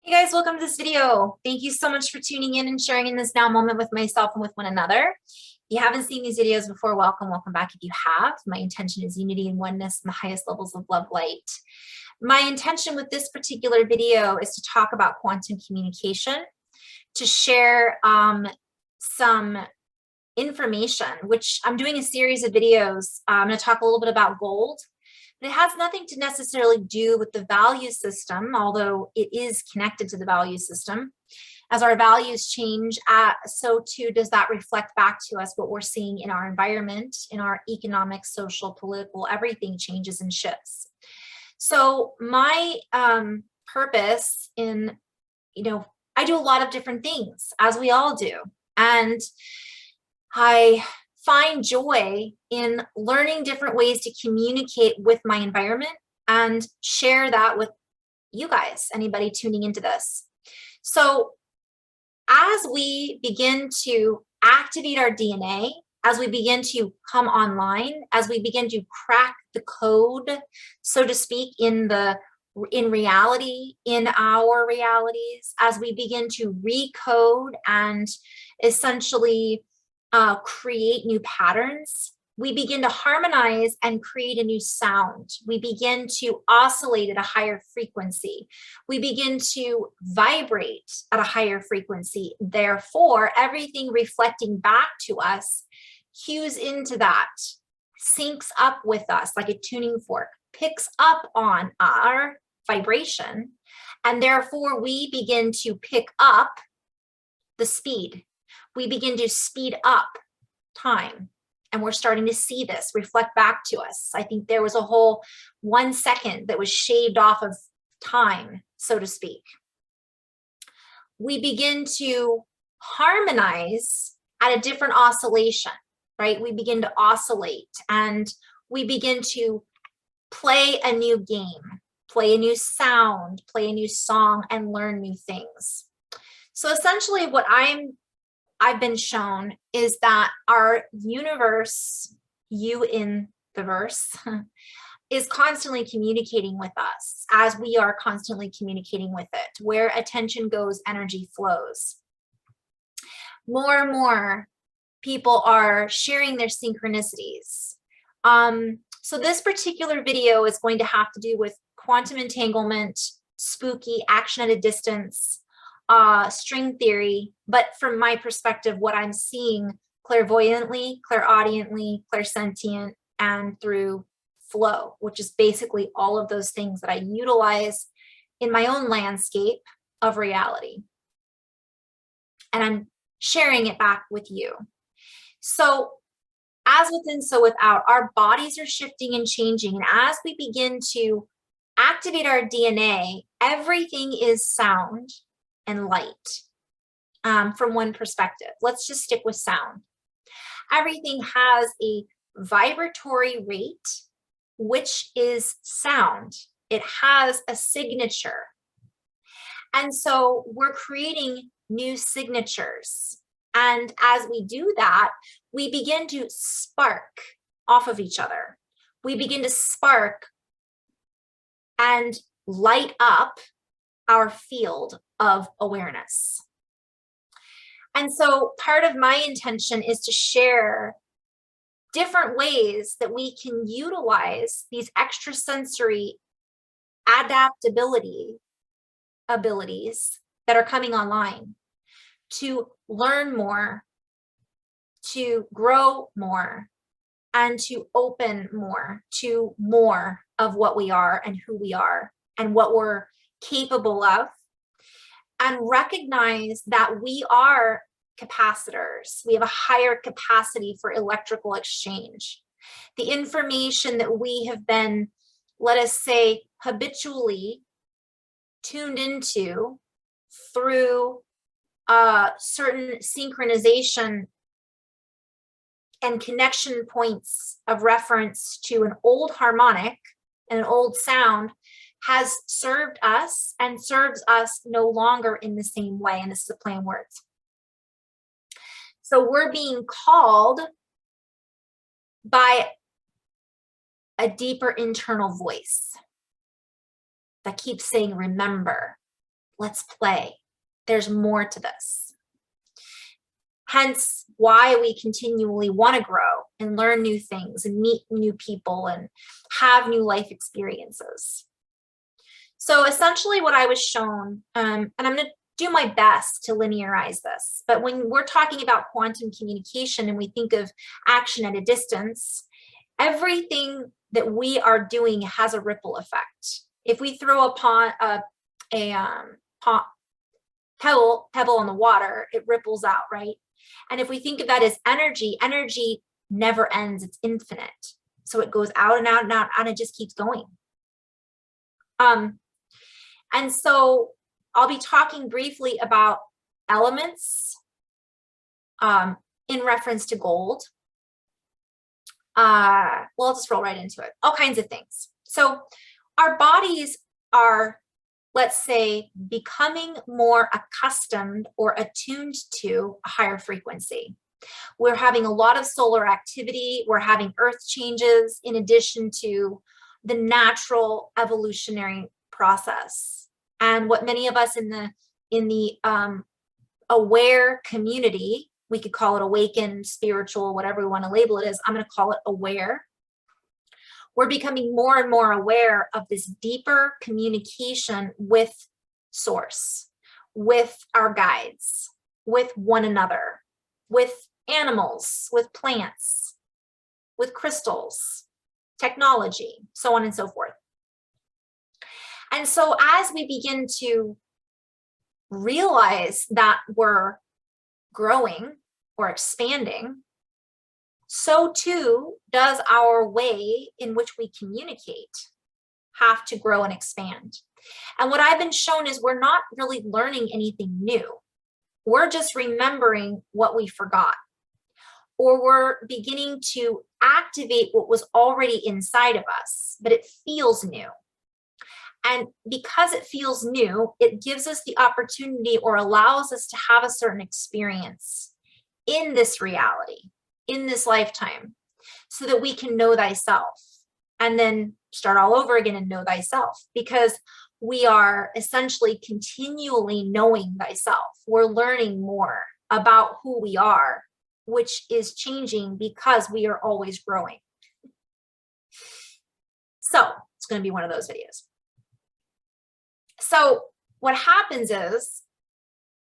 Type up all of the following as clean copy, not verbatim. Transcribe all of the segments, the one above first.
Hey guys, welcome to this video. Thank you so much for tuning in and sharing in this now moment with myself and with one another. If you haven't seen these videos before, welcome back. If you have, my intention is unity and oneness in the highest levels of love light. My intention with this particular video is to talk about quantum communication, to share some information, which I'm doing a series of videos. I'm going to talk a little bit about gold. It has nothing to necessarily do with the value system, although it is connected to the value system. As our values change, so too does that reflect back to us what we're seeing in our environment, in our economic, social, political, everything changes and shifts. So my purpose in, I do a lot of different things, as we all do. And I find joy in learning different ways to communicate with my environment and share that with you guys, anybody tuning into this. So as we begin to activate our DNA, as we begin to come online, as we begin to crack the code, so to speak, in reality, in our realities, as we begin to recode and essentially create new patterns, we begin to harmonize and create a new sound. We begin to oscillate at a higher frequency. We begin to vibrate at a higher frequency. Therefore, everything reflecting back to us cues into that, syncs up with us like a tuning fork, picks up on our vibration, and therefore we begin to pick up the speed. We begin to speed up time, and we're starting to see this reflect back to us. I think there was a whole 1 second that was shaved off of time, so to speak. We begin to harmonize at a different oscillation, right? We begin to oscillate and we begin to play a new game, play a new sound, play a new song, and learn new things. So essentially what I've been shown is that our universe, you in the verse, is constantly communicating with us as we are constantly communicating with it. Where attention goes, energy flows. More and more people are sharing their synchronicities. So this particular video is going to have to do with quantum entanglement, spooky, action at a distance, string theory, but from my perspective, what I'm seeing clairvoyantly, clairaudiently, clairsentient, and through flow, which is basically all of those things that I utilize in my own landscape of reality. And I'm sharing it back with you. So as within, so without, our bodies are shifting and changing. And as we begin to activate our DNA, everything is sound and light from one perspective. Let's just stick with sound. Everything has a vibratory rate, which is sound. It has a signature. And so we're creating new signatures. And as we do that, we begin to spark off of each other. We begin to spark and light up our field of awareness. And so part of my intention is to share different ways that we can utilize these extrasensory adaptability abilities that are coming online to learn more, to grow more, and to open more to more of what we are and who we are and what we're capable of, and recognize that we are capacitors. We have a higher capacity for electrical exchange. The information that we have been, let us say, habitually tuned into through certain synchronization and connection points of reference to an old harmonic and an old sound has served us and serves us no longer in the same way. And this is a play on words. So we're being called by a deeper internal voice that keeps saying, remember, Let's play. There's more to this. Hence why we continually want to grow and learn new things and meet new people and have new life experiences. So essentially what I was shown, and I'm going to do my best to linearize this, but when we're talking about quantum communication and we think of action at a distance, everything that we are doing has a ripple effect. If we throw a pebble on the water, it ripples out, right? And if we think of that as energy, energy never ends, it's infinite. So it goes out and out and out, and it just keeps going. And so I'll be talking briefly about elements in reference to gold. Well, I'll just roll right into it. All kinds of things. So our bodies are, let's say, becoming more accustomed or attuned to a higher frequency. We're having a lot of solar activity. We're having earth changes in addition to the natural evolutionary process. And what many of us in the aware community, we could call it awakened, spiritual, whatever we want to label it as, I'm going to call it aware. We're becoming more and more aware of this deeper communication with source, with our guides, with one another, with animals, with plants, with crystals, technology, so on and so forth. And so as we begin to realize that we're growing or expanding, so too does our way in which we communicate have to grow and expand. And what I've been shown is we're not really learning anything new. We're just remembering what we forgot, or we're beginning to activate what was already inside of us, but it feels new. And because it feels new, it gives us the opportunity or allows us to have a certain experience in this reality, in this lifetime, so that we can know thyself and then start all over again and know thyself, because we are essentially continually knowing thyself. We're learning more about who we are, which is changing because we are always growing. So it's going to be one of those videos. So what happens is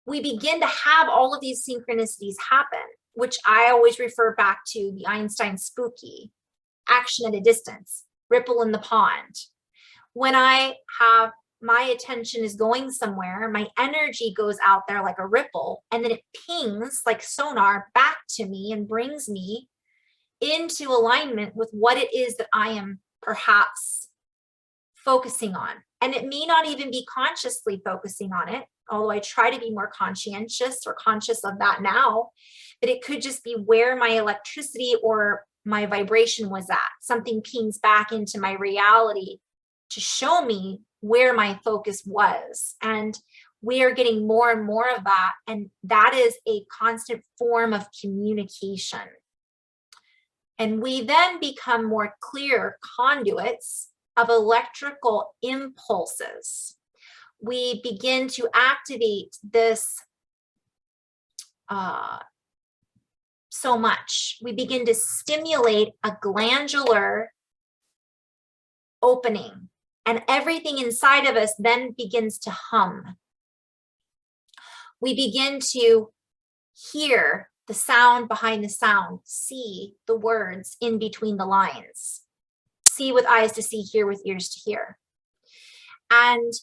we begin to have all of these synchronicities happen, which I always refer back to the Einstein spooky, action at a distance, ripple in the pond. When I have my attention is going somewhere, my energy goes out there like a ripple, and then it pings like sonar back to me and brings me into alignment with what it is that I am perhaps focusing on. And it may not even be consciously focusing on it, although I try to be more conscientious or conscious of that now, but it could just be where my electricity or my vibration was at. Something pings back into my reality to show me where my focus was. And we are getting more and more of that. And that is a constant form of communication. And we then become more clear conduits of electrical impulses. We begin to activate this so much. We begin to stimulate a glandular opening, and everything inside of us then begins to hum. We begin to hear the sound behind the sound, see the words in between the lines, see with eyes to see, hear with ears to hear. And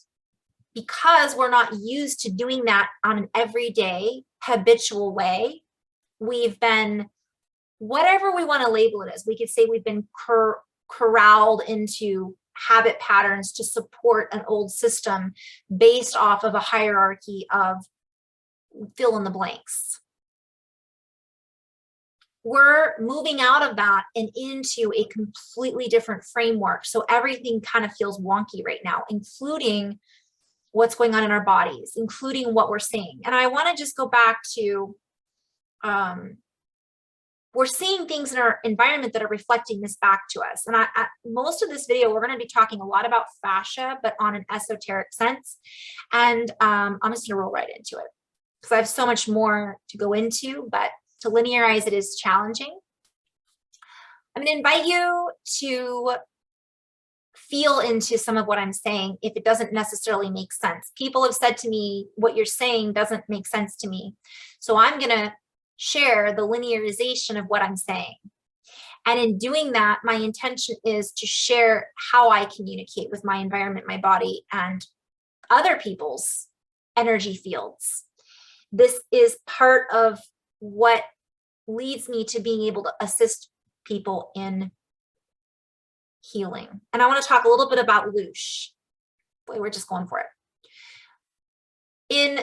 because we're not used to doing that on an everyday, habitual way, we've been, whatever we want to label it as, we could say we've been corralled into habit patterns to support an old system based off of a hierarchy of fill in the blanks. We're moving out of that and into a completely different framework. So everything kind of feels wonky right now, including what's going on in our bodies, including what we're seeing. And I want to just go back to we're seeing things in our environment that are reflecting this back to us. And most of this video, we're going to be talking a lot about fascia, but on an esoteric sense. And I'm just going to roll right into it because I have so much more to go into, but to linearize it is challenging. I'm going to invite you to feel into some of what I'm saying if it doesn't necessarily make sense. People have said to me, what you're saying doesn't make sense to me. So I'm going to share the linearization of what I'm saying. And in doing that, my intention is to share how I communicate with my environment, my body, and other people's energy fields. This is part of what leads me to being able to assist people in healing. And I want to talk a little bit about Loosh. Boy, we're just going for it. In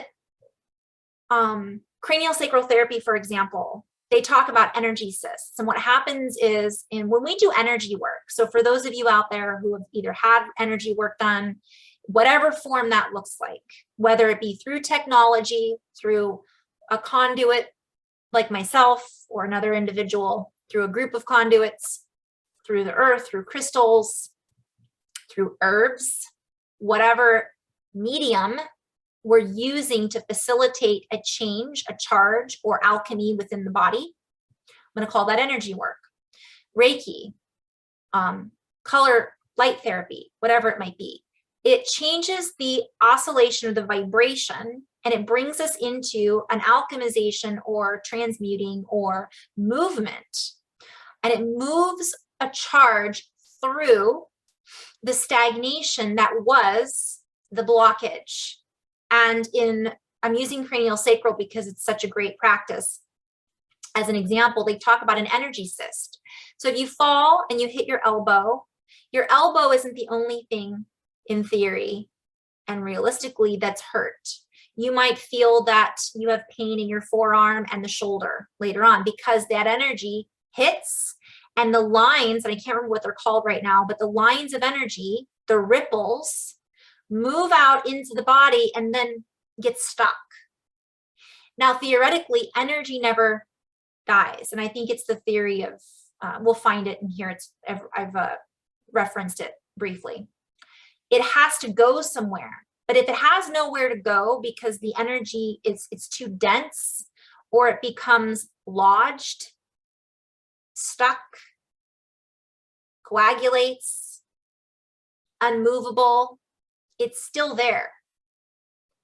cranial sacral therapy, for example, they talk about energy cysts. And what happens is, when we do energy work, so for those of you out there who have either had energy work done, whatever form that looks like, whether it be through technology, through a conduit like myself or another individual, through a group of conduits, through the earth, through crystals, through herbs, whatever medium we're using to facilitate a change, a charge, or alchemy within the body. I'm going to call that energy work. Reiki, color, light therapy, whatever it might be. It changes the oscillation of the vibration, and it brings us into an alchemization or transmuting or movement. And it moves a charge through the stagnation that was the blockage. And I'm using cranial sacral because it's such a great practice. As an example, they talk about an energy cyst. So if you fall and you hit your elbow isn't the only thing in theory and realistically that's hurt. You might feel that you have pain in your forearm and the shoulder later on because that energy hits, and the lines, and I can't remember what they're called right now, but the lines of energy, the ripples, move out into the body and then get stuck. Now, theoretically, energy never dies. And I think it's the theory of, we'll find it in here. I've referenced it briefly. It has to go somewhere. But if it has nowhere to go because the energy it's too dense, or it becomes lodged, stuck, coagulates, unmovable, it's still there.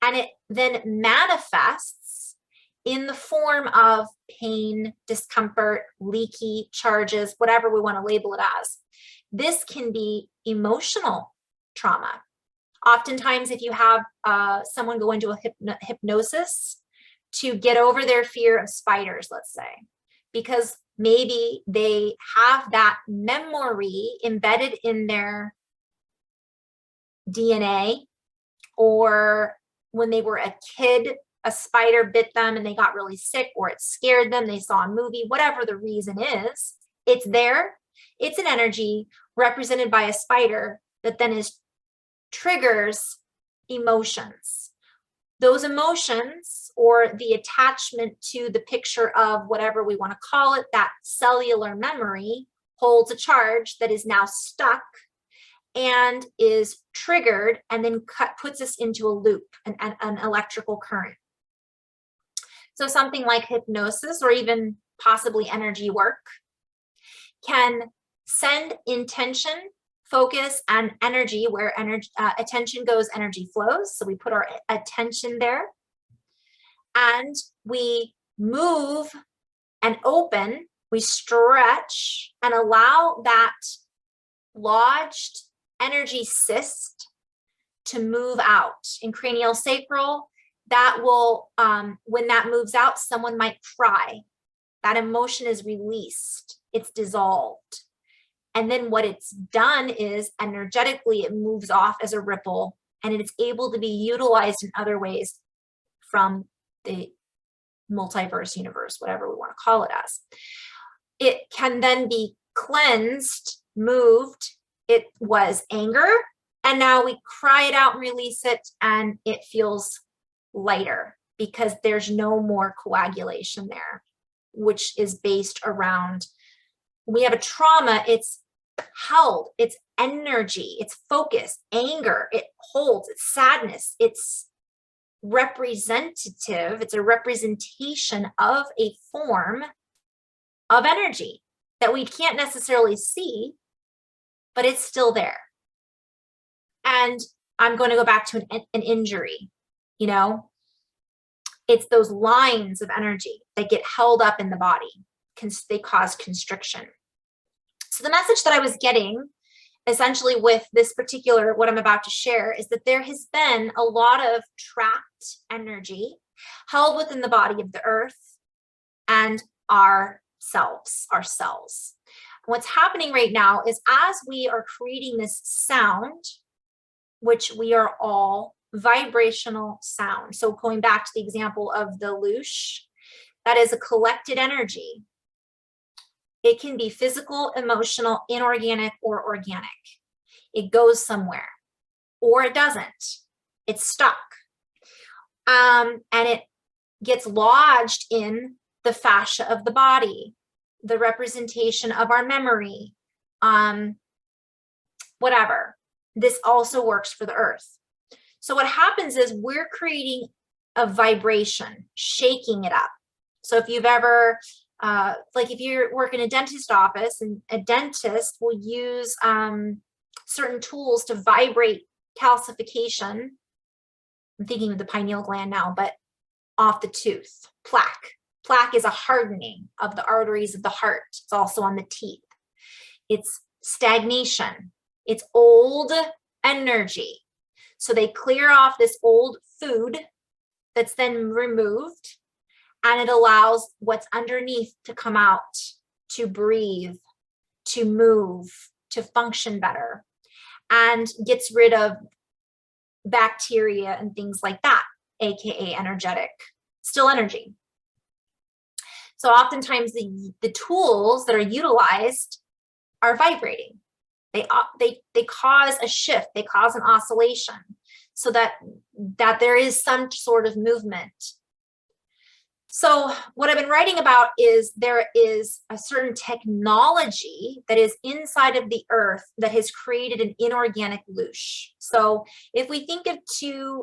And it then manifests in the form of pain, discomfort, leaky charges, whatever we want to label it as. This can be emotional trauma. Oftentimes, if you have someone go into a hypnosis to get over their fear of spiders, let's say, because maybe they have that memory embedded in their DNA, or when they were a kid, a spider bit them and they got really sick, or it scared them, they saw a movie, whatever the reason is, it's there. It's an energy represented by a spider that then triggers emotions. Those emotions, or the attachment to the picture of whatever we want to call it, that cellular memory, holds a charge that is now stuck and is triggered, and then puts us into a loop, an electrical current. So something like hypnosis, or even possibly energy work, can send intention, focus, and energy where attention goes, energy flows. So we put our attention there, and we move and open, we stretch and allow that lodged energy cyst to move out. In cranial sacral, that will, when that moves out, someone might cry. That emotion is released, it's dissolved. And then what it's done is energetically it moves off as a ripple, and it's able to be utilized in other ways from the multiverse, universe, whatever we want to call it as. It can then be cleansed, moved. It was anger, and now we cry it out and release it, and it feels lighter because there's no more coagulation there. which is based around, when we have a trauma, it's held, it's energy, it's focus, anger, it holds, it's sadness, it's representative, it's a representation of a form of energy that we can't necessarily see, but it's still there. And I'm going to go back to an injury, you know, it's those lines of energy that get held up in the body. They cause constriction. So the message that I was getting essentially with this particular, what I'm about to share, is that there has been a lot of trapped energy held within the body of the earth and our cells. What's happening right now is, as we are creating this sound, which we are all vibrational sound. So going back to the example of the loosh, that is a collected energy. It can be physical, emotional, inorganic, or organic. It goes somewhere, or it doesn't. It's stuck. And it gets lodged in the fascia of the body, the representation of our memory, whatever. This also works for the earth. So what happens is we're creating a vibration, shaking it up. So if you've ever, like if you work in a dentist office, and a dentist will use certain tools to vibrate calcification. I'm thinking of the pineal gland now, but off the tooth. Plaque. Plaque is a hardening of the arteries of the heart. It's also on the teeth. It's stagnation. It's old energy. So they clear off this old food that's then removed, and it allows what's underneath to come out, to breathe, to move, to function better, and gets rid of bacteria and things like that, aka energetic, still energy. So oftentimes the tools that are utilized are vibrating. They cause a shift, they cause an oscillation, so that there is some sort of movement. So what I've been writing about is there is a certain technology that is inside of the earth that has created an inorganic loosh. So if we think of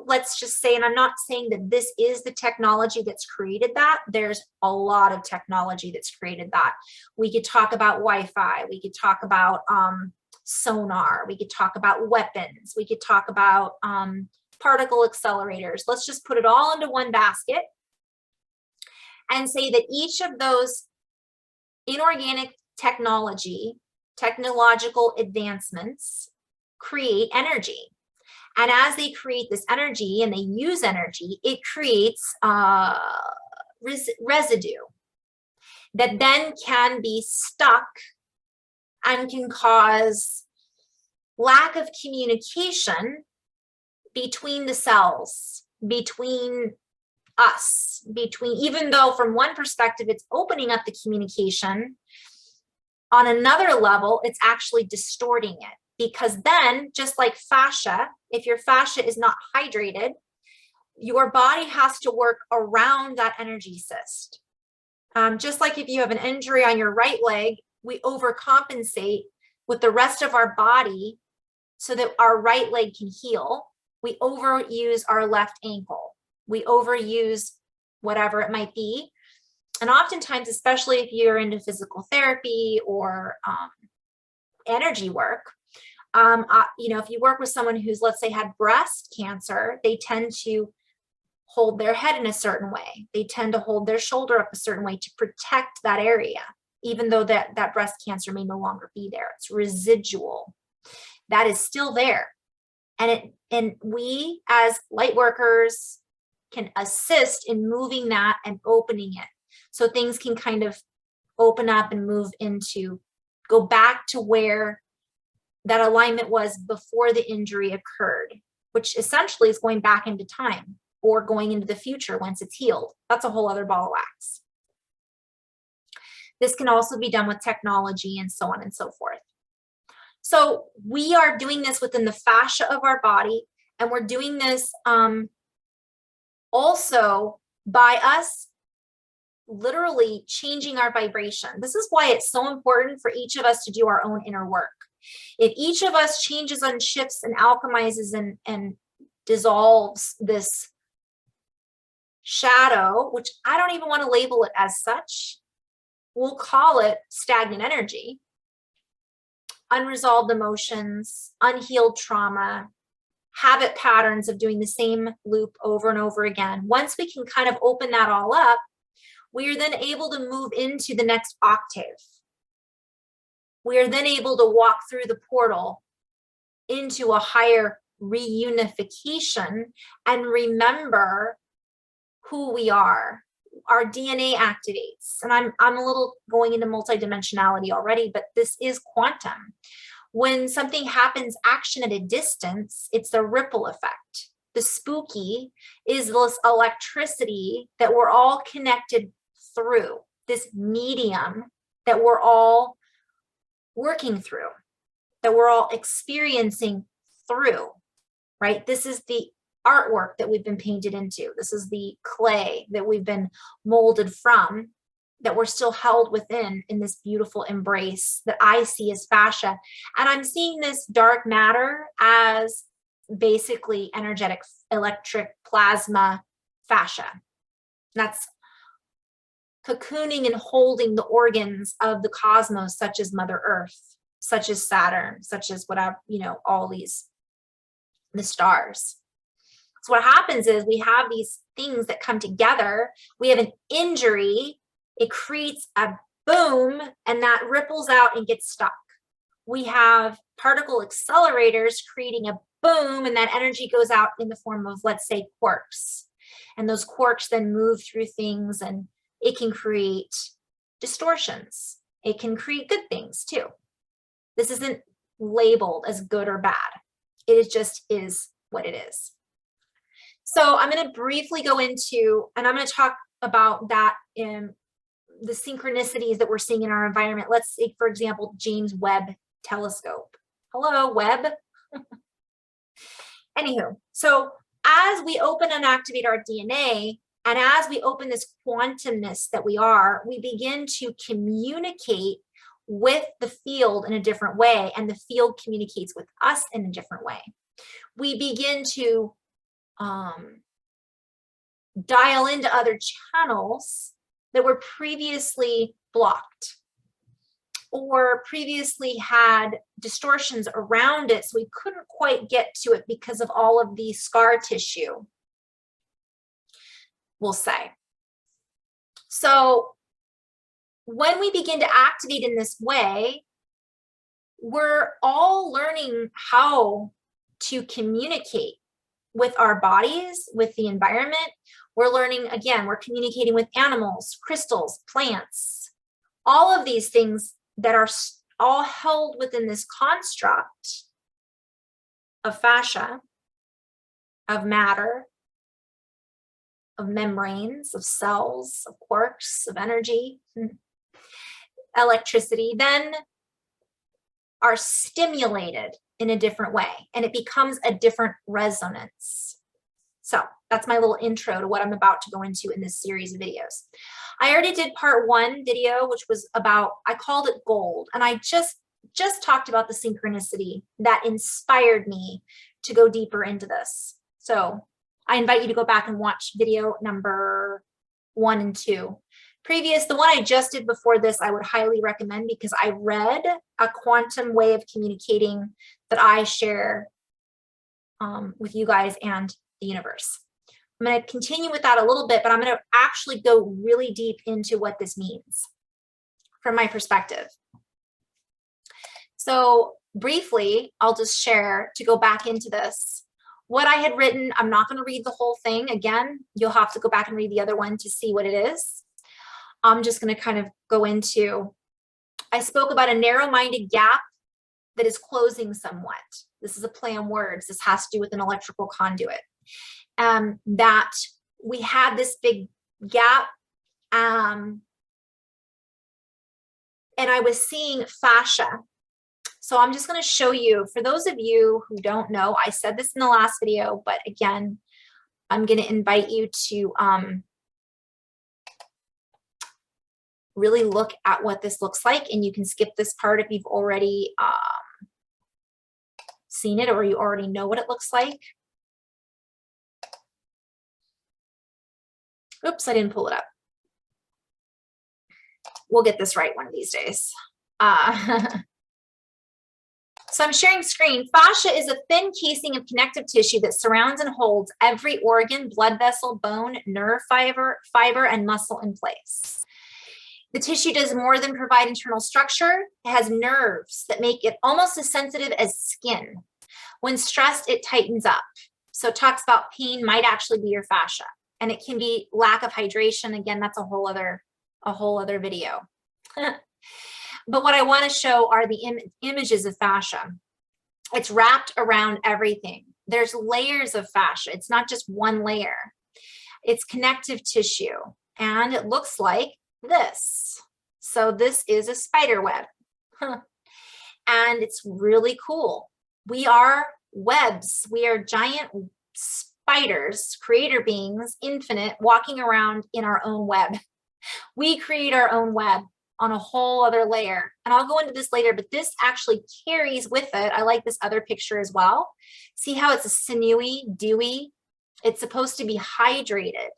let's just say, and I'm not saying that this is the technology that's created that, there's a lot of technology that's created that. We could talk about Wi-Fi, we could talk about sonar, we could talk about weapons, we could talk about particle accelerators. Let's just put it all into one basket and say that each of those inorganic technological advancements create energy. And as they create this energy and they use energy, it creates residue that then can be stuck and can cause lack of communication between the cells, between us, even though from one perspective it's opening up the communication, on another level it's actually distorting it. Because then, just like fascia, if your fascia is not hydrated, your body has to work around that energy cyst. Just like if you have an injury on your right leg, we overcompensate with the rest of our body so that our right leg can heal. We overuse our left ankle. We overuse whatever it might be. And oftentimes, especially if you're into physical therapy or energy work, if you work with someone who's, let's say, had breast cancer, they tend to hold their head in a certain way. They tend to hold their shoulder up a certain way to protect that area, even though that breast cancer may no longer be there. It's residual. That is still there. And we as light workers can assist in moving that and opening it. So things can kind of open up and go back to where that alignment was before the injury occurred, which essentially is going back into time or going into the future once it's healed. That's a whole other ball of wax. This can also be done with technology and so on and so forth. So we are doing this within the fascia of our body, and we're doing this also by us literally changing our vibration. This is why it's so important for each of us to do our own inner work. If each of us changes and shifts and alchemizes and dissolves this shadow, which I don't even want to label it as such, we'll call it stagnant energy, unresolved emotions, unhealed trauma, habit patterns of doing the same loop over and over again. Once we can kind of open that all up, we are then able to move into the next octave. We are then able to walk through the portal into a higher reunification and remember who we are. Our DNA activates. And I'm a little going into multidimensionality already, but this is quantum. When something happens, action at a distance, it's a ripple effect. The spooky is this electricity that we're all connected through, this medium that we're all working through, that we're all experiencing through, right? This is the artwork that we've been painted into. This is the clay that we've been molded from, that we're still held within in this beautiful embrace that I see as fascia. And I'm seeing this dark matter as basically energetic, electric plasma fascia. That's cocooning and holding the organs of the cosmos, such as Mother Earth, such as Saturn, such as whatever, all these, the stars. So what happens is we have these things that come together. We have an injury. It creates a boom, and that ripples out and gets stuck. We have particle accelerators creating a boom, and that energy goes out in the form of, let's say, quarks. And those quarks then move through things, and it can create distortions. It can create good things too. This isn't labeled as good or bad. It just is what it is. So I'm going to briefly go into, and I'm going to talk about that in the synchronicities that we're seeing in our environment. Let's say, for example, James Webb Telescope. Hello, Webb. Anywho, so as we open and activate our DNA, and as we open this quantumness that we are, we begin to communicate with the field in a different way, and the field communicates with us in a different way. We begin to dial into other channels that were previously blocked or previously had distortions around it, so we couldn't quite get to it because of all of the scar tissue, we'll say. So when we begin to activate in this way, we're all learning how to communicate with our bodies, with the environment. We're learning, again, we're communicating with animals, crystals, plants, all of these things that are all held within this construct of fascia, of matter, of membranes, of cells, of quarks, of energy, electricity, then are stimulated in a different way, and it becomes a different resonance. So that's my little intro to what I'm about to go into in this series of videos. I already did part 1 video, which was about, I called it gold, and I just talked about the synchronicity that inspired me to go deeper into this. So I invite you to go back and watch video number 1 and 2. The one I just did before this, I would highly recommend, because I read a quantum way of communicating that I share with you guys and the universe. I'm going to continue with that a little bit, but I'm going to actually go really deep into what this means from my perspective. So briefly, I'll just share, to go back into this, what I had written. I'm not going to read the whole thing. Again, you'll have to go back and read the other one to see what it is. I'm just going to kind of go into, I spoke about a narrow-minded gap that is closing somewhat. This is a play on words. This has to do with an electrical conduit. That we had this big gap, and I was seeing fascia. So I'm just going to show you, for those of you who don't know, I said this in the last video, but again, I'm going to invite you to really look at what this looks like, and you can skip this part if you've already seen it or you already know what it looks like. Oops, I didn't pull it up. We'll get this right one of these days. So I'm sharing screen. Fascia is a thin casing of connective tissue that surrounds and holds every organ, blood vessel, bone, nerve fiber, and muscle in place. The tissue does more than provide internal structure. It has nerves that make it almost as sensitive as skin. When stressed, it tightens up. So it talks about pain might actually be your fascia, and it can be lack of hydration. Again, that's a whole other video. But what I want to show are the images of fascia. It's wrapped around everything. There's layers of fascia. It's not just one layer. It's connective tissue, and it looks like this. So this is a spider web, and it's really cool. We are webs. We are giant spiders, creator beings, infinite, walking around in our own web. We create our own web on a whole other layer. And I'll go into this later, but this actually carries with it. I like this other picture as well. See how it's a sinewy, dewy? It's supposed to be hydrated.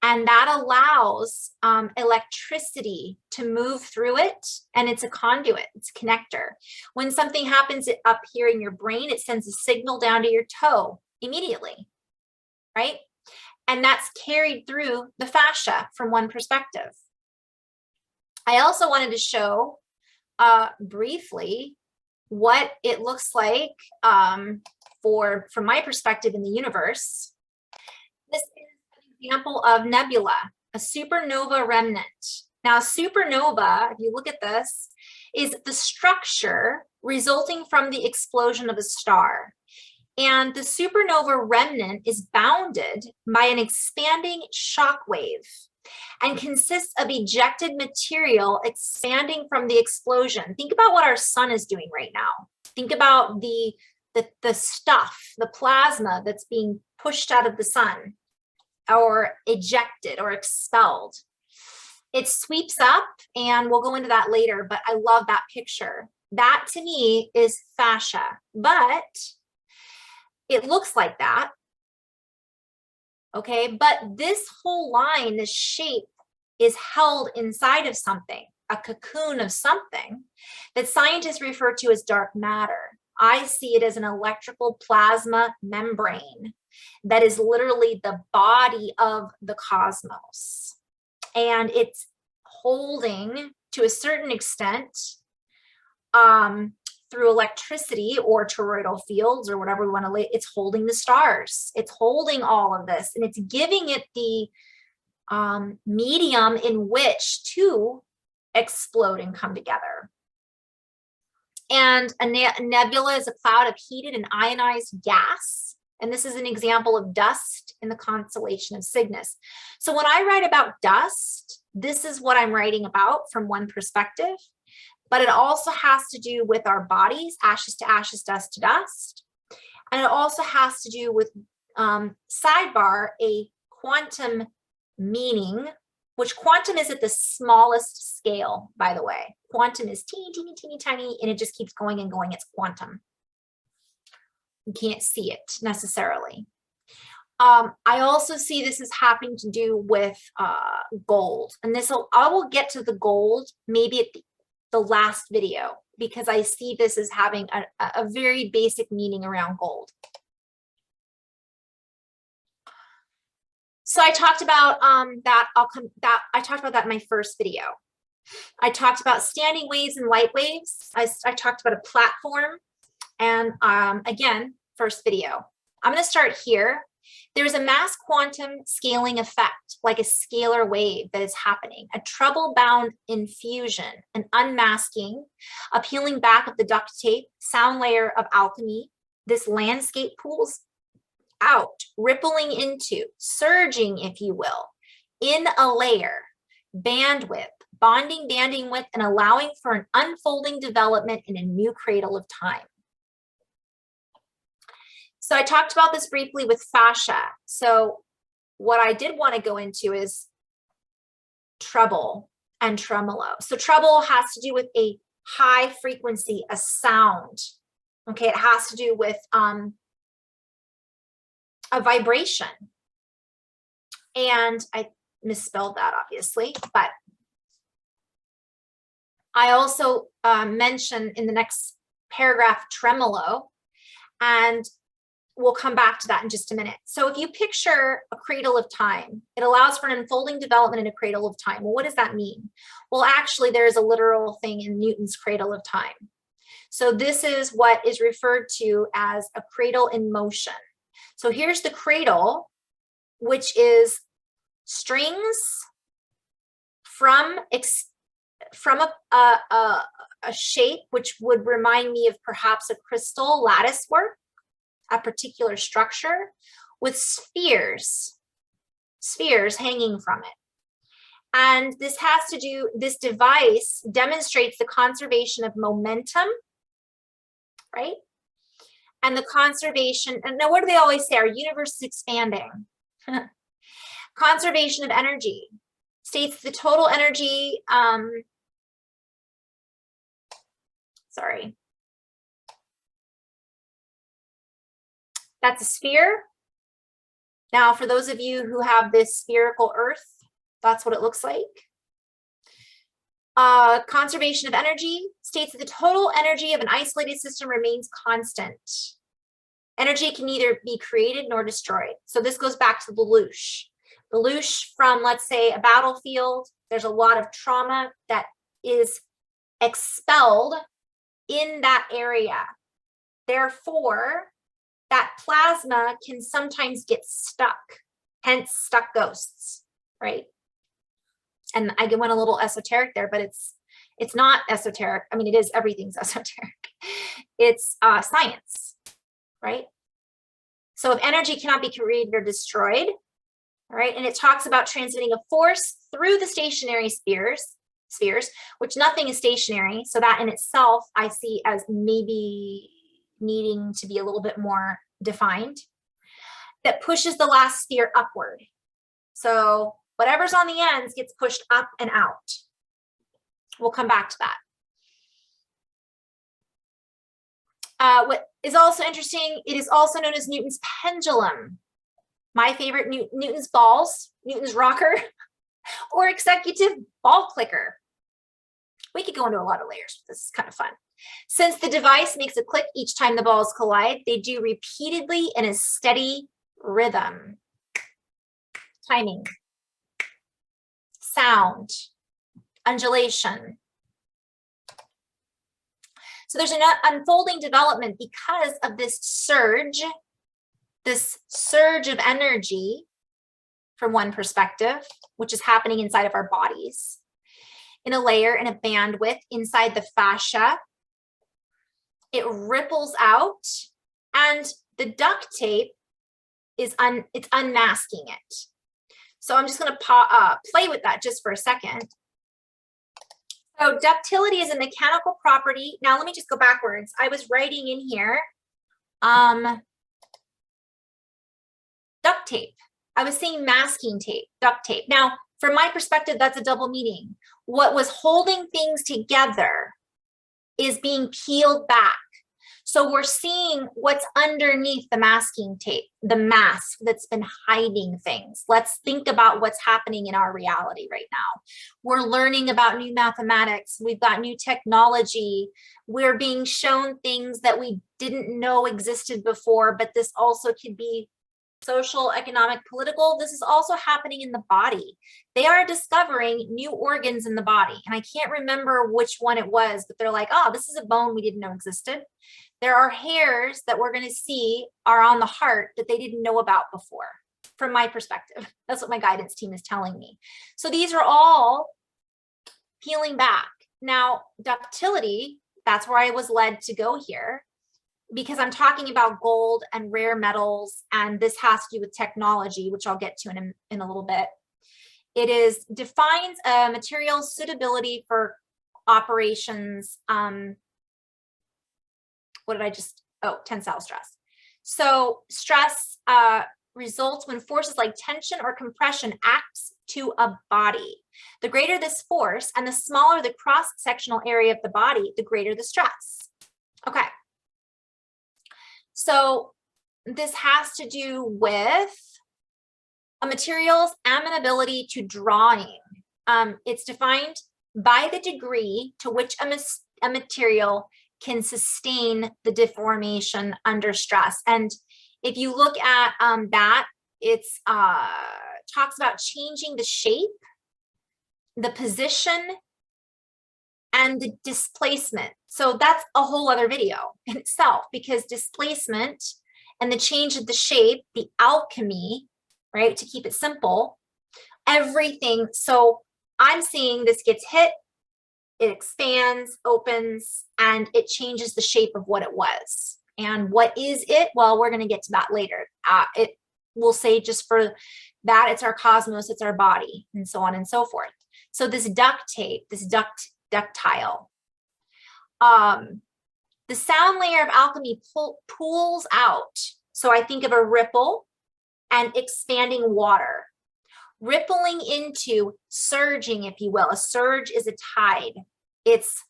And that allows electricity to move through it. And it's a conduit, it's a connector. When something happens up here in your brain, it sends a signal down to your toe immediately, right? And that's carried through the fascia from one perspective. I also wanted to show briefly what it looks like from my perspective in the universe. This is an example of nebula, a supernova remnant. Now, supernova, if you look at this, is the structure resulting from the explosion of a star. And the supernova remnant is bounded by an expanding shock wave and consists of ejected material expanding from the explosion. Think about what our sun is doing right now. Think about the stuff, the plasma that's being pushed out of the sun or ejected or expelled. It sweeps up, and we'll go into that later, but I love that picture. That to me is fascia, but it looks like that. Okay, but this whole line, this shape, is held inside of something, a cocoon of something that scientists refer to as dark matter. I see it as an electrical plasma membrane that is literally the body of the cosmos. And it's holding, to a certain extent, through electricity or toroidal fields or whatever we want to, it's holding the stars. It's holding all of this, and it's giving it the medium in which to explode and come together. And a nebula is a cloud of heated and ionized gas. And this is an example of dust in the constellation of Cygnus. So when I write about dust, this is what I'm writing about from one perspective. But it also has to do with our bodies, ashes to ashes, dust to dust. And it also has to do with, sidebar, a quantum meaning, which quantum is at the smallest scale, by the way. Quantum is teeny, teeny, teeny, tiny, and it just keeps going and going. It's quantum. You can't see it necessarily. I also see this as having to do with gold. And I will get to the gold maybe at the last video, because I see this as having a very basic meaning around gold. So I talked about I talked about that in my first video. I talked about standing waves and light waves. I talked about a platform, and again, first video. I'm going to start here. There's a mass quantum scaling effect, like a scalar wave that is happening, a treble-bound infusion, an unmasking, a peeling back of the duct tape, sound layer of alchemy. This landscape pulls out, rippling into, surging, if you will, in a layer, bandwidth, banding with, and allowing for an unfolding development in a new cradle of time. So I talked about this briefly with fascia. So what I did want to go into is treble and tremolo. So treble has to do with a high frequency, a sound. Okay, it has to do with a vibration. And I misspelled that, obviously, but I also mention in the next paragraph tremolo, and we'll come back to that in just a minute. So if you picture a cradle of time, it allows for an unfolding development in a cradle of time. Well, what does that mean? Well, actually, there is a literal thing in Newton's cradle of time. So this is what is referred to as a cradle in motion. So here's the cradle, which is strings from a shape which would remind me of perhaps a crystal lattice work, a particular structure with spheres hanging from it. And this has to do, this device demonstrates the conservation of momentum, right? And the conservation, and now what do they always say? Our universe is expanding. Conservation of energy states the total energy, sorry. That's a sphere. Now, for those of you who have this spherical Earth, that's what it looks like. Conservation of energy states that the total energy of an isolated system remains constant. Energy can neither be created nor destroyed. So this goes back to Lelouch. Lelouch from, let's say, a battlefield, there's a lot of trauma that is expelled in that area. Therefore, that plasma can sometimes get stuck, hence stuck ghosts, right? And I went a little esoteric there, but it's not esoteric. I mean, it is, everything's esoteric. It's science, right? So if energy cannot be created or destroyed, all right, and it talks about transmitting a force through the stationary spheres, which nothing is stationary. So that in itself, I see as maybe needing to be a little bit more defined, that pushes the last sphere upward. So whatever's on the ends gets pushed up and out. We'll come back to that. What is also interesting, it is also known as Newton's pendulum. My favorite, Newton's balls, Newton's rocker, or executive ball clicker. We could go into a lot of layers, but this is kind of fun. Since the device makes a click each time the balls collide, they do repeatedly in a steady rhythm. Timing, sound, undulation. So there's an unfolding development because of this surge of energy from one perspective, which is happening inside of our bodies, in a layer and a bandwidth inside the fascia. It ripples out, and the duct tape is it's unmasking it. So I'm just going to play with that just for a second. So ductility is a mechanical property. Now let me just go backwards. I was writing in here duct tape. I was saying masking tape, duct tape. Now, from my perspective, that's a double meaning. What was holding things together is being peeled back. So we're seeing what's underneath the masking tape, the mask that's been hiding things. Let's think about what's happening in our reality right now. We're learning about new mathematics. We've got new technology. We're being shown things that we didn't know existed before, but this also could be social, economic, political. This is also happening in the body. They are discovering new organs in the body. And I can't remember which one it was, but they're like, oh, this is a bone we didn't know existed. There are hairs that we're going to see are on the heart that they didn't know about before, from my perspective. That's what my guidance team is telling me. So these are all peeling back. Now, ductility, that's where I was led to go here, because I'm talking about gold and rare metals, and this has to do with technology, which I'll get to in a little bit. It is defines a material's suitability for operations. What did I just, tensile stress. So stress results when forces like tension or compression acts to a body. The greater this force and the smaller the cross-sectional area of the body, the greater the stress. Okay. So this has to do with a material's amenability to drawing. It's defined by the degree to which a material can sustain the deformation under stress. And if you look at that, it's talks about changing the shape, the position, and the displacement. So that's a whole other video in itself, because displacement and the change of the shape, the alchemy, right, to keep it simple, everything. So I'm seeing this gets hit, it expands, opens, and it changes the shape of what it was. And what is it? Well, we're going to get to that later. It will say just for that, it's our cosmos, it's our body, and so on and so forth. So this duct tape, this ductile, the sound layer of alchemy pulls out. So I think of a ripple and expanding water, rippling into surging, if you will. A surge is a tide. It's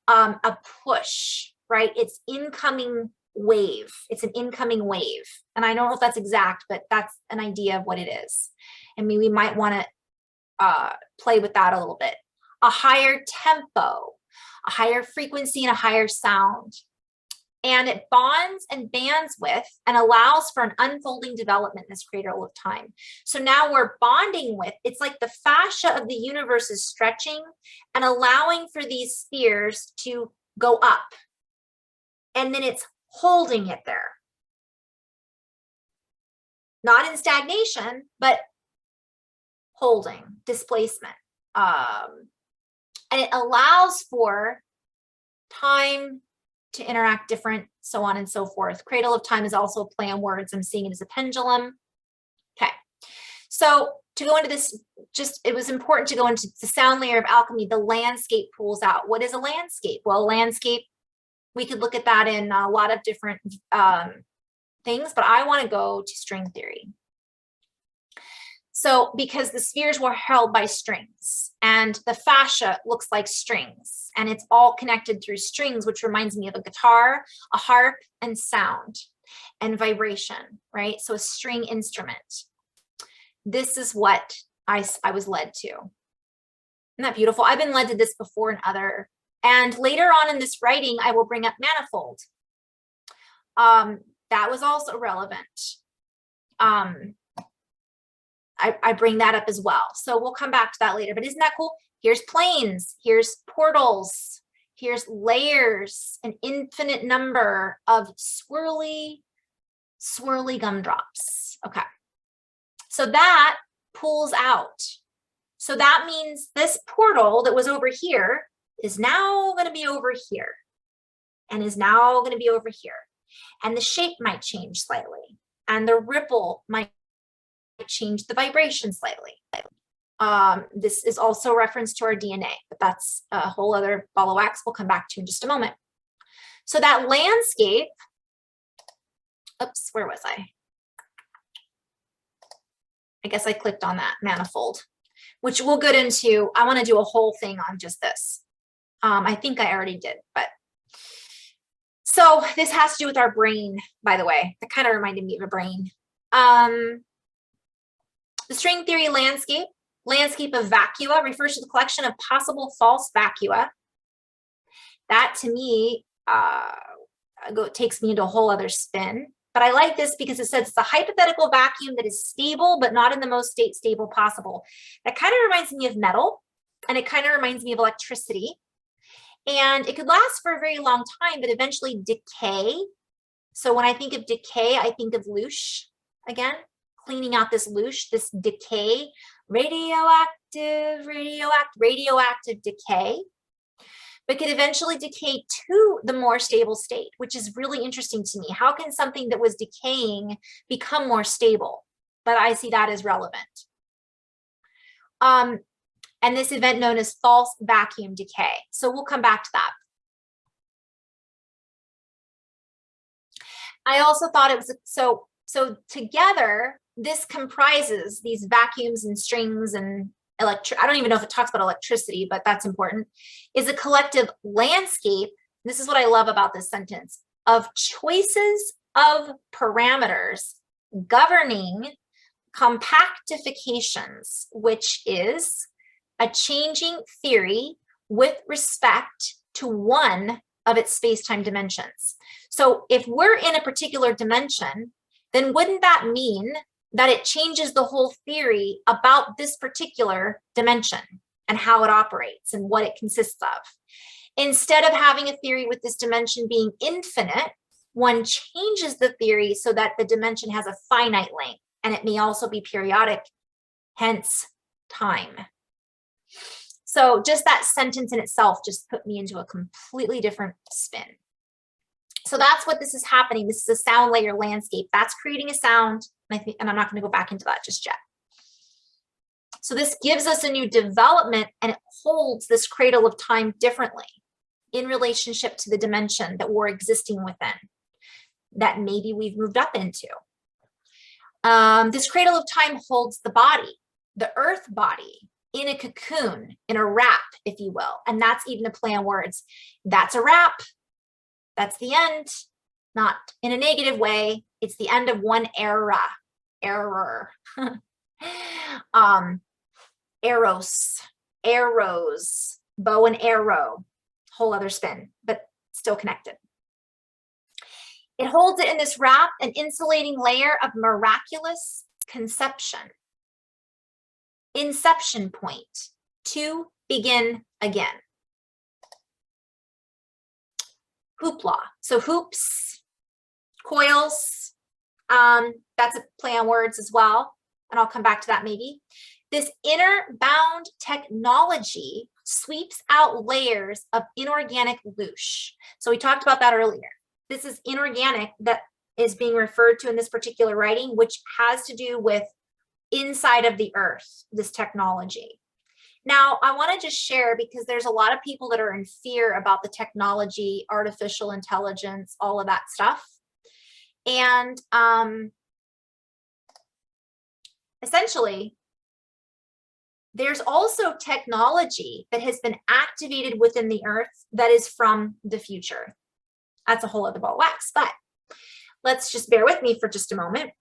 a push, right? It's incoming wave. It's an incoming wave. And I don't know if that's exact, but that's an idea of what it is. I mean, we might want to play with that a little bit. A higher tempo, a higher frequency, and a higher sound. And it bonds and bands with and allows for an unfolding development in this cradle of time. So now we're bonding with, it's like the fascia of the universe is stretching and allowing for these spheres to go up. And then it's holding it there. Not in stagnation, but holding, displacement. And it allows for time to interact different, so on and so forth. Cradle of time is also a play on words. I'm seeing it as a pendulum. Okay. So to go into this, it was important to go into the sound layer of alchemy. The landscape pulls out. What is a landscape? Well, landscape, we could look at that in a lot of different things, but I want to go to string theory. So because the spheres were held by strings and the fascia looks like strings and it's all connected through strings, which reminds me of a guitar, a harp, and sound and vibration, right? So a string instrument. This is what I was led to. Isn't that beautiful? I've been led to this before in other, and later on in this writing, I will bring up manifold. That was also relevant. I bring that up as well. So we'll come back to that later, but isn't that cool? Here's planes, here's portals, here's layers, an infinite number of swirly gumdrops. Okay. So that pulls out. So that means this portal that was over here is now going to be over here and is now going to be over here. And the shape might change slightly and the ripple might change the vibration slightly. This is also reference to our DNA, but that's a whole other ball of wax we'll come back to in just a moment. So that landscape, oops, where was I? I guess I clicked on that manifold, which we'll get into. I want to do a whole thing on just this. I think I already did, but so this has to do with our brain, by the way. That kind of reminded me of a brain. The string theory landscape of vacua refers to the collection of possible false vacua. That to me takes me into a whole other spin. But I like this because it says it's a hypothetical vacuum that is stable, but not in the most stable possible. That kind of reminds me of metal, and it kind of reminds me of electricity. And it could last for a very long time, but eventually decay. So when I think of decay, I think of loosh again. Cleaning out this loosh, this decay, radioactive decay, but could eventually decay to the more stable state, which is really interesting to me. How can something that was decaying become more stable? But I see that as relevant. And this event known as false vacuum decay. So we'll come back to that. I also thought it was, so together, this comprises these vacuums and strings and I don't even know if it talks about electricity, but that's important, is a collective landscape. This is what I love about this sentence, of choices of parameters governing compactifications, which is a changing theory with respect to one of its space-time dimensions. So if we're in a particular dimension, then wouldn't that mean that it changes the whole theory about this particular dimension and how it operates and what it consists of? Instead of having a theory with this dimension being infinite, one changes the theory so that the dimension has a finite length, and it may also be periodic, hence time. So just that sentence in itself just put me into a completely different spin. So that's what this is happening. This is a sound layer landscape. That's creating a sound. And I'm not going to go back into that just yet. So this gives us a new development, and it holds this cradle of time differently in relationship to the dimension that we're existing within, that maybe we've moved up into. This cradle of time holds the body, the earth body, in a cocoon, in a wrap, if you will. And that's even a play on words. That's a wrap. That's the end, not in a negative way. It's the end of one era. Error. Arrows, bow and arrow, whole other spin, but still connected. It holds it in this wrap, an insulating layer of miraculous conception. Inception point, to begin again. Hoopla. So hoops, coils, that's a play on words as well. And I'll come back to that maybe. This inner bound technology sweeps out layers of inorganic loosh. So we talked about that earlier. This is inorganic that is being referred to in this particular writing, which has to do with inside of the earth, this technology. Now, I want to just share, because there's a lot of people that are in fear about the technology, artificial intelligence, all of that stuff. And essentially, there's also technology that has been activated within the earth that is from the future. That's a whole other ball of wax, but let's just bear with me for just a moment.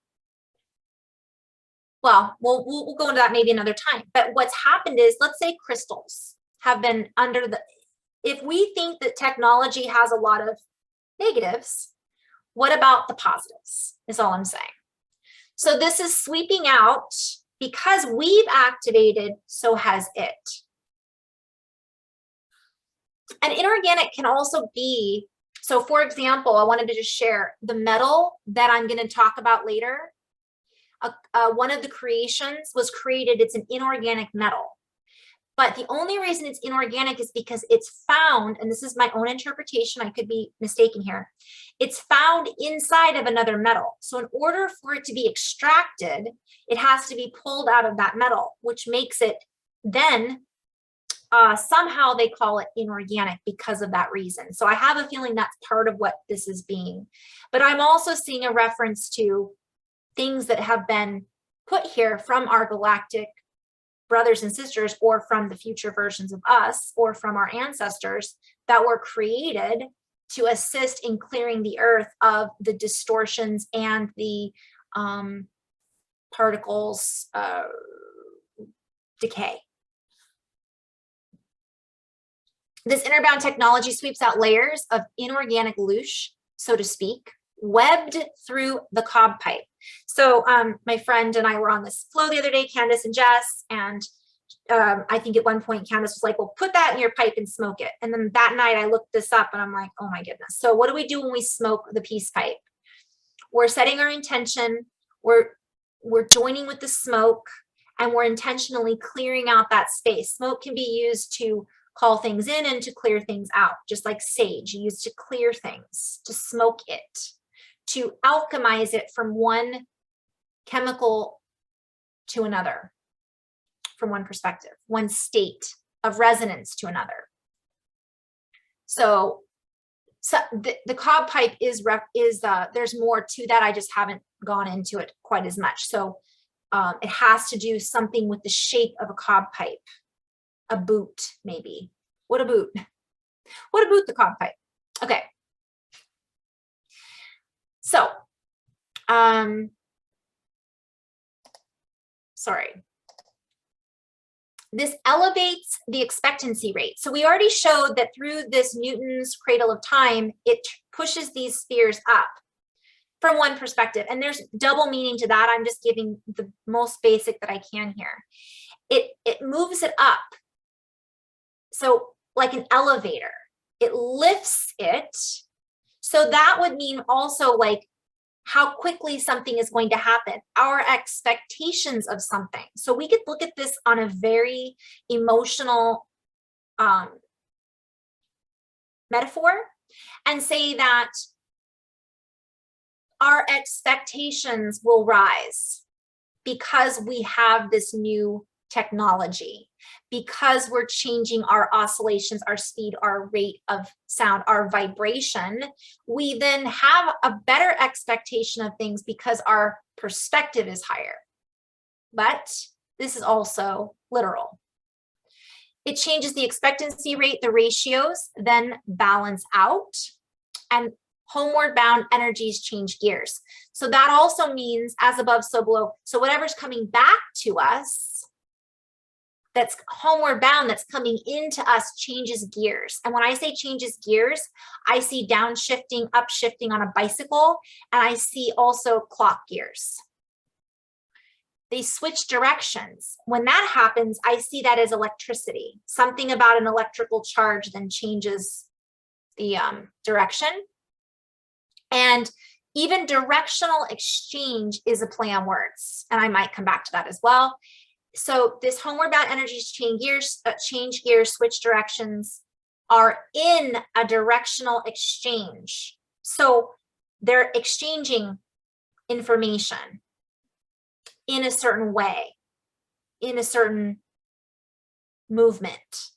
Well, we'll go into that maybe another time. But what's happened is, let's say crystals have been under the, if we think that technology has a lot of negatives, what about the positives is all I'm saying. So this is sweeping out because we've activated, so has it. And inorganic can also be, so for example, I wanted to just share the metal that I'm going to talk about later. One of the creations was created, it's an inorganic metal. But the only reason it's inorganic is because it's found, and this is my own interpretation, I could be mistaken here, it's found inside of another metal. So in order for it to be extracted, it has to be pulled out of that metal, which makes it then somehow they call it inorganic because of that reason. So I have a feeling that's part of what this is being. But I'm also seeing a reference to things that have been put here from our galactic brothers and sisters, or from the future versions of us, or from our ancestors that were created to assist in clearing the earth of the distortions and the particles decay. This innerbound technology sweeps out layers of inorganic loosh, so to speak, webbed through the cob pipe. So my friend and I were on this flow the other day, Candace and Jess, and I think at one point Candace was like, well, put that in your pipe and smoke it. And then that night I looked this up and I'm like, oh my goodness. So what do we do when we smoke the peace pipe? We're setting our intention, we're joining with the smoke, and we're intentionally clearing out that space. Smoke can be used to call things in and to clear things out, just like sage, you use to clear things, to smoke it, to alchemize it from one chemical to another, from one perspective, one state of resonance to another. So the cob pipe is there's more to that. I just haven't gone into it quite as much. So It has to do something with the shape of a cob pipe, a boot, maybe. What a boot. What a boot, the cob pipe. Okay. So, sorry. This elevates the expectancy rate. So we already showed that through this Newton's cradle of time, it pushes these spheres up from one perspective. And there's double meaning to that. I'm just giving the most basic that I can here. It moves it up. So like an elevator, it lifts it. So that would mean also like how quickly something is going to happen, our expectations of something. So we could look at this on a very emotional metaphor and say that our expectations will rise because we have this new technology, because we're changing our oscillations, our speed, our rate of sound, our vibration. We then have a better expectation of things because our perspective is higher. But this is also literal. It changes the expectancy rate, the ratios then balance out, and homeward bound energies change gears. So that also means as above, so below. So whatever's coming back to us, that's homeward bound, that's coming into us, changes gears. And when I say changes gears, I see downshifting, upshifting on a bicycle, and I see also clock gears. They switch directions. When that happens, I see that as electricity. Something about an electrical charge then changes the direction. And even directional exchange is a play on words, and I might come back to that as well. So this homeward bound energies change gears, switch directions, are in a directional exchange. So they're exchanging information in a certain way, in a certain movement.